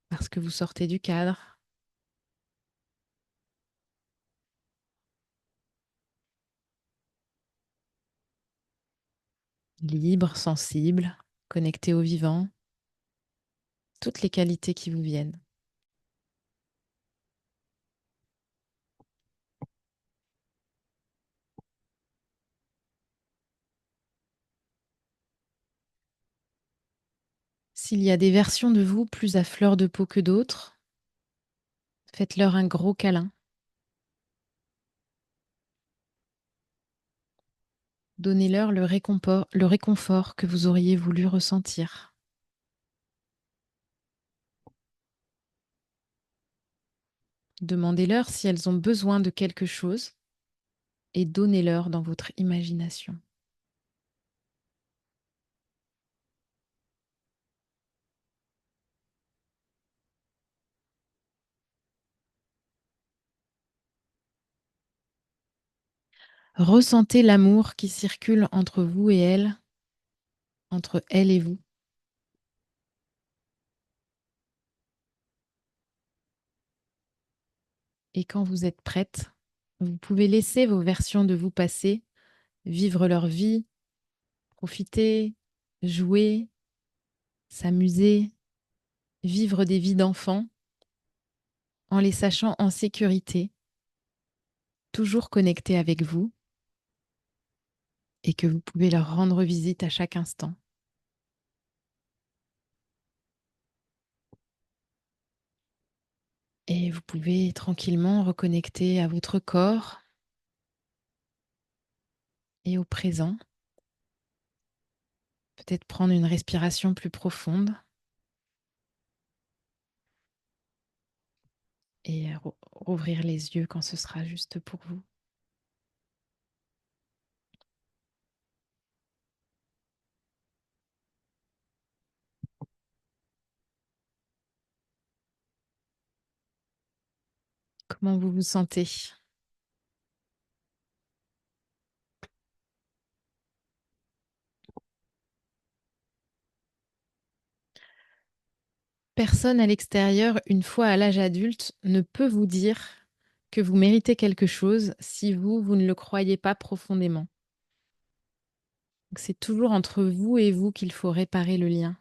parce que vous sortez du cadre, libre, sensible, connecté au vivant, toutes les qualités qui vous viennent. S'il y a des versions de vous plus à fleur de peau que d'autres, faites-leur un gros câlin. Donnez-leur le réconfort que vous auriez voulu ressentir. Demandez-leur si elles ont besoin de quelque chose et donnez-leur dans votre imagination. Ressentez l'amour qui circule entre vous et elles, entre elle et vous. Et quand vous êtes prête, vous pouvez laisser vos versions de vous passées vivre leur vie, profiter, jouer, s'amuser, vivre des vies d'enfants en les sachant en sécurité, toujours connectés avec vous et que vous pouvez leur rendre visite à chaque instant. Et vous pouvez tranquillement reconnecter à votre corps et au présent. Peut-être prendre une respiration plus profonde et rouvrir les yeux quand ce sera juste pour vous. Comment vous vous sentez? Personne à l'extérieur, une fois à l'âge adulte, ne peut vous dire que vous méritez quelque chose si vous ne le croyez pas profondément. Donc c'est toujours entre vous et vous qu'il faut réparer le lien.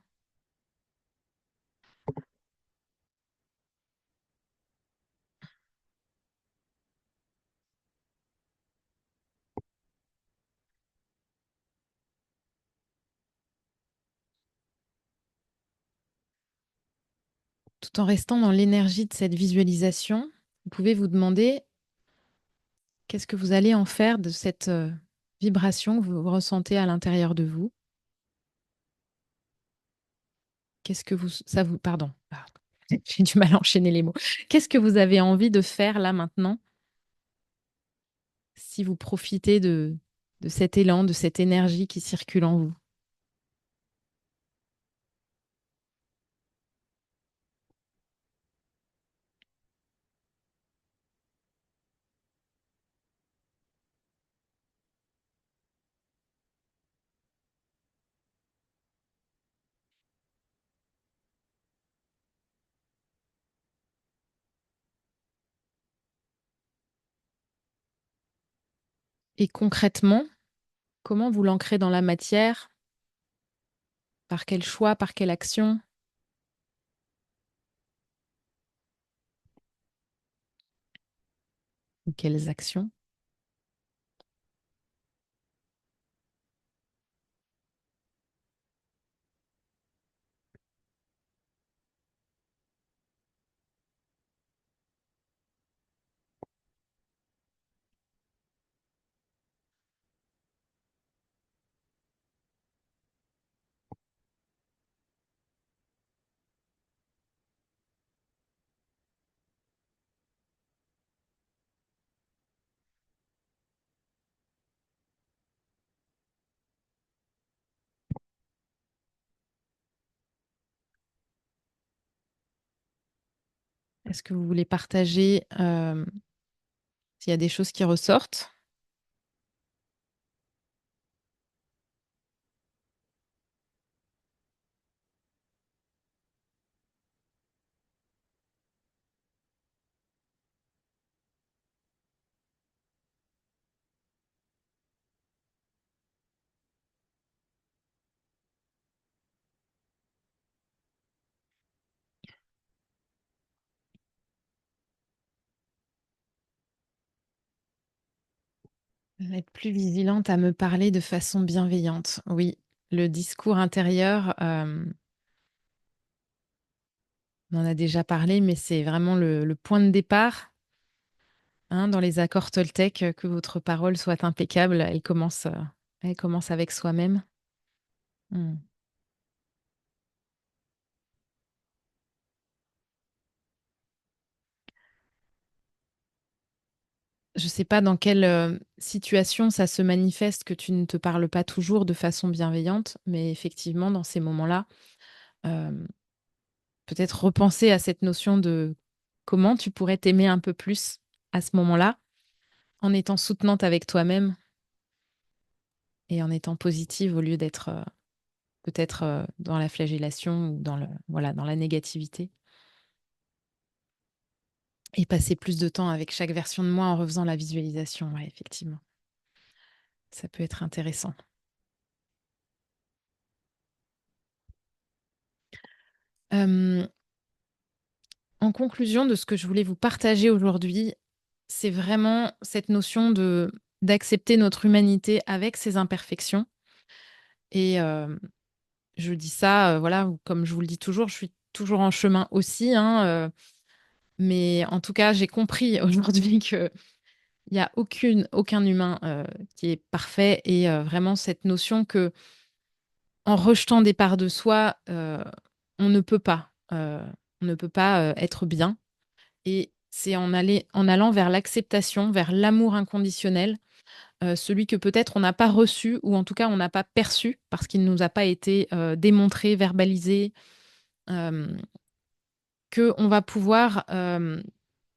Tout en restant dans l'énergie de cette visualisation, vous pouvez vous demander qu'est-ce que vous allez en faire de cette vibration que vous ressentez à l'intérieur de vous. Qu'est-ce que pardon, j'ai du mal à enchaîner les mots. Qu'est-ce que vous avez envie de faire là maintenant si vous profitez de cet élan, de cette énergie qui circule en vous? Et concrètement, comment vous l'ancrez dans la matière? Par quel choix? Par quelle action? Ou quelles actions? Est-ce que vous voulez partager s'il y a des choses qui ressortent? Être plus vigilante à me parler de façon bienveillante. Oui, le discours intérieur, on en a déjà parlé, mais c'est vraiment le point de départ, hein, dans les accords Toltec, que votre parole soit impeccable. Elle commence avec soi-même. Hmm. Je ne sais pas dans quelle situation ça se manifeste que tu ne te parles pas toujours de façon bienveillante, mais effectivement, dans ces moments-là, euh, peut-être repenser à cette notion de comment tu pourrais t'aimer un peu plus à ce moment-là, en étant soutenante avec toi-même et en étant positive au lieu d'être peut-être dans la flagellation ou voilà, dans la négativité. Et passer plus de temps avec chaque version de moi en refaisant la visualisation, ouais, effectivement. Ça peut être intéressant. Euh, En conclusion de ce que je voulais vous partager aujourd'hui, c'est vraiment cette notion de d'accepter notre humanité avec ses imperfections. Et je dis ça, voilà, comme je vous le dis toujours, je suis toujours en chemin aussi, hein, Mais en tout cas, j'ai compris aujourd'hui que il n'y a aucun humain qui est parfait et vraiment cette notion que en rejetant des parts de soi, on ne peut pas, on ne peut pas être bien. Et c'est en allant vers l'acceptation, vers l'amour inconditionnel, celui que peut-être on n'a pas reçu ou en tout cas on n'a pas perçu parce qu'il ne nous a pas été démontré, verbalisé, euh, que on va pouvoir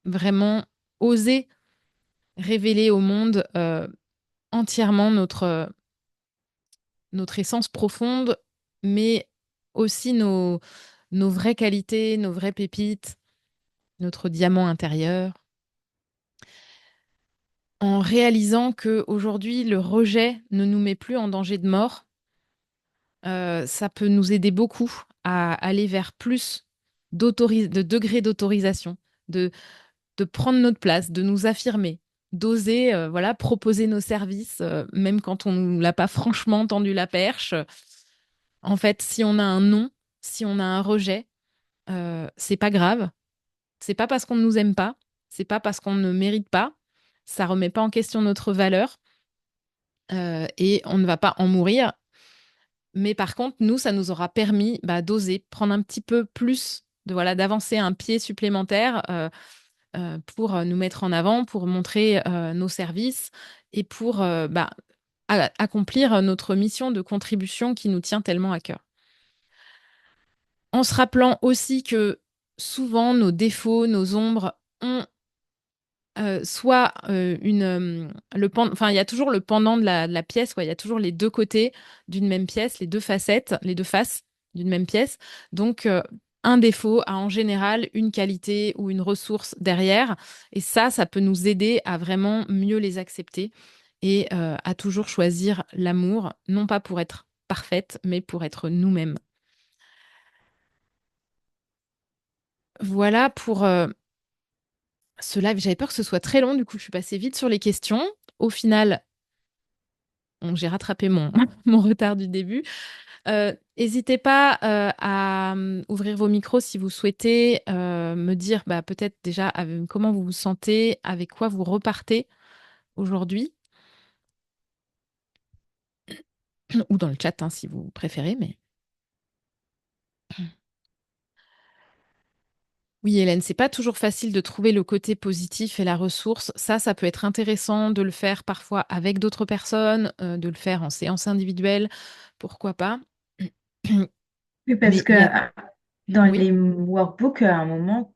vraiment oser révéler au monde entièrement notre essence profonde, mais aussi nos vraies qualités, nos vraies pépites, notre diamant intérieur, en réalisant que aujourd'hui le rejet ne nous met plus en danger de mort. Ça peut nous aider beaucoup à aller vers plus de degrés d'autorisation, de, de prendre notre place, de nous affirmer, d'oser voilà, proposer nos services, même quand on ne nous l'a pas franchement tendu la perche. En fait, si on a un non, si on a un rejet, c'est pas grave. C'est pas parce qu'on ne nous aime pas, c'est pas parce qu'on ne mérite pas. Ça remet pas en question notre valeur et on ne va pas en mourir. Mais par contre, nous, ça nous aura permis d'oser prendre un petit peu plus, voilà, d'avancer un pied supplémentaire pour nous mettre en avant, pour montrer nos services et pour accomplir notre mission de contribution qui nous tient tellement à cœur. En se rappelant aussi que souvent nos défauts, nos ombres ont soit enfin, il y a toujours le pendant de la pièce, quoi. Il y a toujours les deux côtés d'une même pièce, les deux facettes, les deux faces d'une même pièce. Donc, un défaut a en général une qualité ou une ressource derrière. Et ça peut nous aider à vraiment mieux les accepter et à toujours choisir l'amour, non pas pour être parfaite, mais pour être nous-mêmes. Voilà pour ce live. J'avais peur que ce soit très long, du coup, je suis passée vite sur les questions. Au final, j'ai rattrapé mon retard du début. N'hésitez pas à ouvrir vos micros si vous souhaitez me dire peut-être déjà comment vous vous sentez, avec quoi vous repartez aujourd'hui, ou dans le chat hein, si vous préférez. Mais oui, Hélène, c'est pas toujours facile de trouver le côté positif et la ressource. Ça peut être intéressant de le faire parfois avec d'autres personnes, de le faire en séance individuelle, pourquoi pas. Oui, parce Mais que il y a, dans oui, les workbooks, à un moment,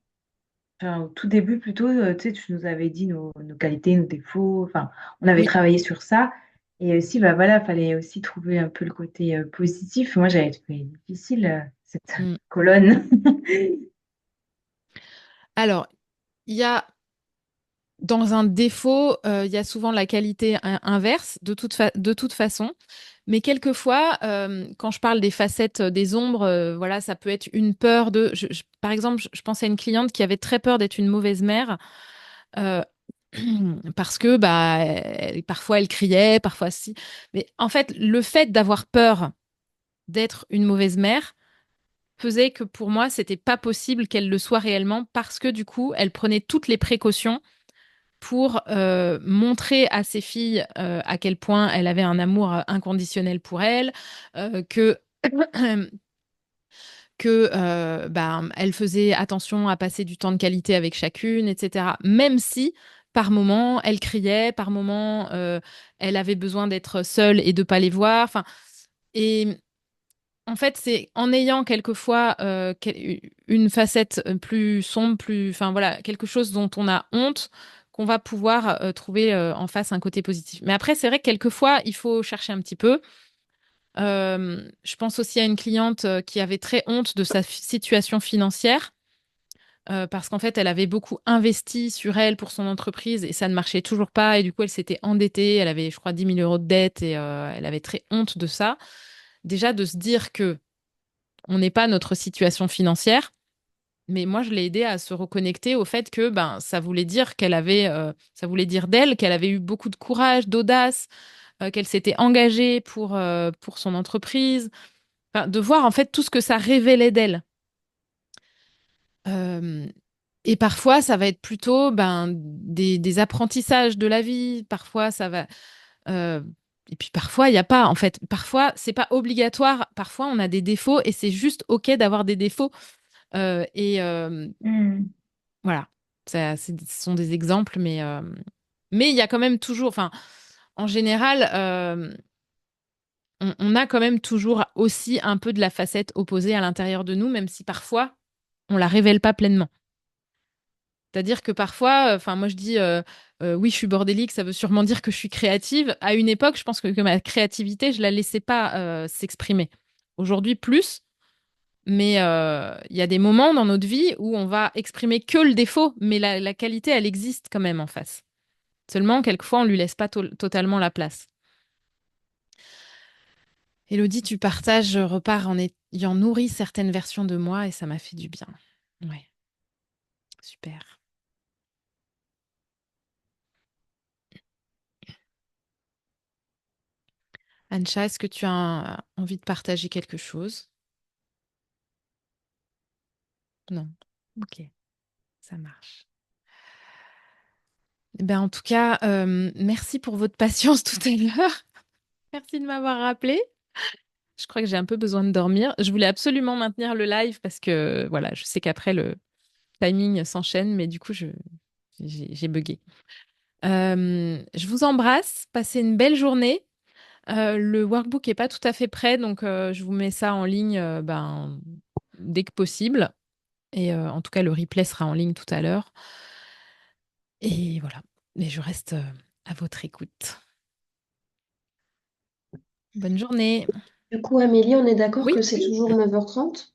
enfin, au tout début plutôt, tu sais, tu nous avais dit nos qualités, nos défauts, enfin, on avait oui. travaillé sur ça. Et aussi, bah voilà, fallait aussi trouver un peu le côté positif. Moi, j'avais trouvé difficile cette Mm. colonne. Alors, il y a dans un défaut, il y a souvent la qualité inverse de toute façon. Mais quelquefois, quand je parle des facettes des ombres, voilà, ça peut être une peur de. Par exemple, je pense à une cliente qui avait très peur d'être une mauvaise mère euh, parce que parfois elle criait, parfois si. Mais en fait, le fait d'avoir peur d'être une mauvaise mère faisait que pour moi, c'était pas possible qu'elle le soit réellement parce que du coup, elle prenait toutes les précautions pour montrer à ses filles à quel point elle avait un amour inconditionnel pour elles, que elle faisait attention à passer du temps de qualité avec chacune, etc. Même si par moment elle criait, par moment elle avait besoin d'être seule et de pas les voir. Enfin, et en fait, c'est en ayant quelquefois une facette plus sombre, enfin voilà, quelque chose dont on a honte, qu'on va pouvoir trouver en face un côté positif. Mais après, c'est vrai que quelquefois, il faut chercher un petit peu. Je pense aussi à une cliente qui avait très honte de sa situation financière. Parce qu'en fait, elle avait beaucoup investi sur elle pour son entreprise et ça ne marchait toujours pas. Et du coup, elle s'était endettée. Elle avait, je crois, 10 000 € de dette et elle avait très honte de ça. Déjà, de se dire que on n'est pas notre situation financière. Mais moi, je l'ai aidée à se reconnecter au fait que ça voulait dire ça voulait dire d'elle qu'elle avait eu beaucoup de courage, d'audace, qu'elle s'était engagée pour son entreprise. Enfin, de voir en fait tout ce que ça révélait d'elle. Euh, Et parfois, ça va être plutôt des apprentissages de la vie. Parfois, ça va. euh, et puis parfois, il n'y a pas. En fait, parfois, c'est pas obligatoire. Parfois, on a des défauts et c'est juste OK d'avoir des défauts. Et Hmm. voilà. Ce sont des exemples, mais il y a quand même toujours. Enfin, en général, on a quand même toujours aussi un peu de la facette opposée à l'intérieur de nous, même si parfois, on la révèle pas pleinement. C'est-à-dire que parfois, enfin moi je dis oui, je suis bordélique, ça veut sûrement dire que je suis créative. À une époque, je pense que ma créativité, je la laissais pas s'exprimer. Aujourd'hui, plus, mais il y a des moments dans notre vie où on va exprimer que le défaut, mais la qualité, elle existe quand même en face. Seulement, quelquefois, on lui laisse pas totalement la place. Élodie, tu partages, je repars en ayant nourri certaines versions de moi et ça m'a fait du bien. Ouais, super. Ancha, est-ce que tu as envie de partager quelque chose? Non. Ok, ça marche. Ben, en tout cas, merci pour votre patience tout à l'heure. Merci de m'avoir rappelé. Je crois que j'ai un peu besoin de dormir. Je voulais absolument maintenir le live parce que voilà, je sais qu'après le timing s'enchaîne, mais du coup, j'ai bugué. Je vous embrasse. Passez une belle journée. Le workbook est pas tout à fait prêt, donc je vous mets ça en ligne dès que possible. Et en tout cas, le replay sera en ligne tout à l'heure. Et voilà. Et je reste à votre écoute. Bonne journée. Du coup, Amélie, on est d'accord Oui. que c'est toujours 9h30.